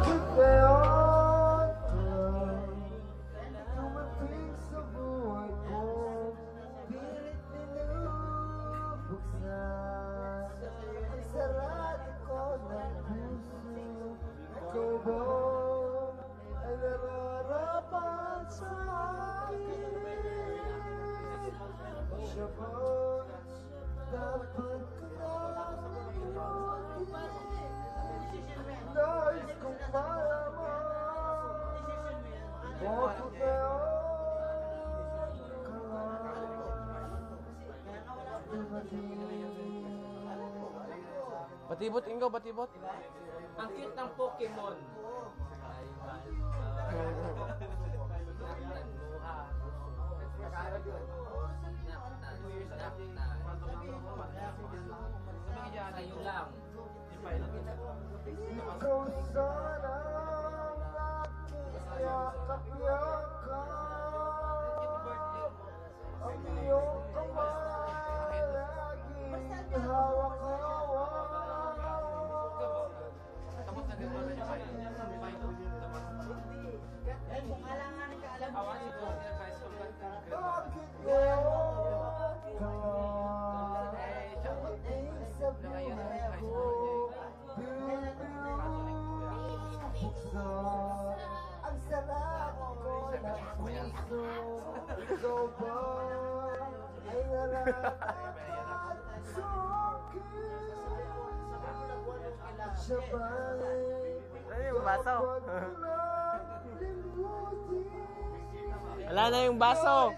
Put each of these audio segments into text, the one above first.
Bakit ngayon dumating sa buhay ko? Pilit binubuksan ang sarado ko ng puso. Ikaw ba ay nararapat sa akin? Siya ba dapat ko lang nabutin? Nais kong malaman bakit ngayon ka dumating? Batibot, Ingo, batibot. Ang cute ng Pokemon. Kayo lang. Ikaw sana ang aking yakap-yakap. Ang iyong kamay laging hawak-hawak. Bakit ngayon ka dumating sa buhay ko? Ang sarap ko ng puso. Ikaw ba ay nararapat sa akin? Siya ba'y Ano yung baso? dapat ko lang limutin? Wala na yung baso.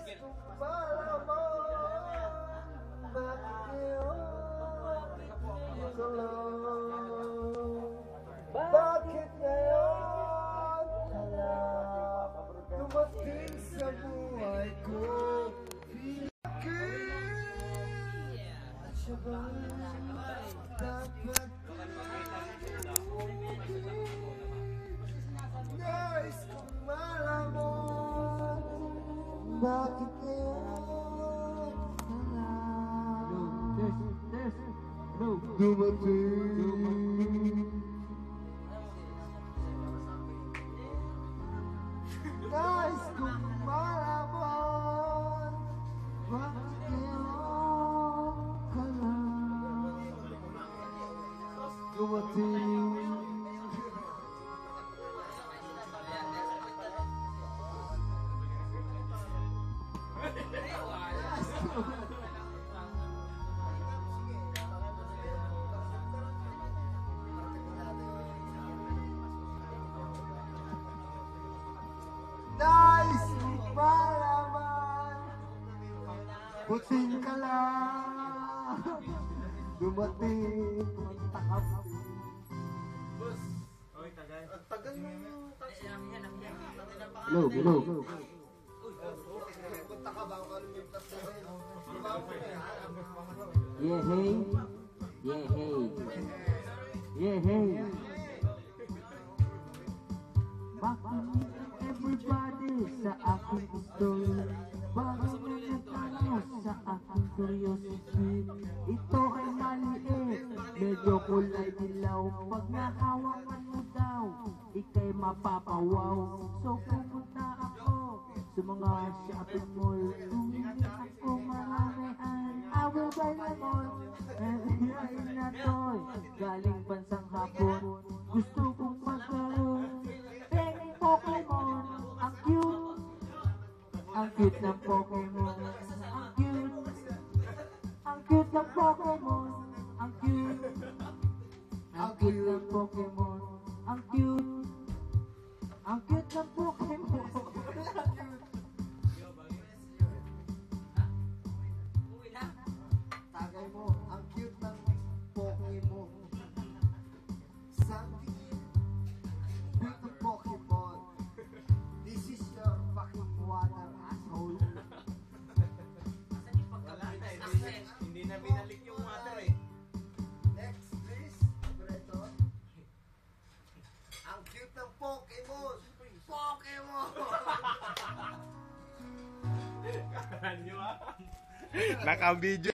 Bakit ngayon ka lang dumating sa buhay ko? At siya ba dapat ko nais kong malaman bakit ngayon ka lang dumating? Nais kong malaman bakit ngayon ka lang dumating? Nais kong malaman buting ka lang dumating takap. Hello. Yeah, hey. Bakit everybody sa aking story? Bakit nagtanong sa aking curiosity? Ito ay maliit, medyo kulay dilaw. Pag nahawakan mo daw, ika'y mapapawaw. So pumunta ako sa mga shopping mall. Kung hindi ako maramihan, I will buy them all. And hirain na to'y galing bansang Hapon. Gusto kong magkaroon pengeng Pokemon. Ang cute, ang cute ng Pokemon. Ang cute ng Pokemon. Ang cute ng Pokemon. Ang cute ng Pokemon. Tagay mo, ang cute ng Pokemon. Something with the Pokemon. This is your fucking water, asshole. Hindi na binalik yung water eh. Next, please. Operator. Ang cute ng Pokemon. Nyo ah. Naka-video.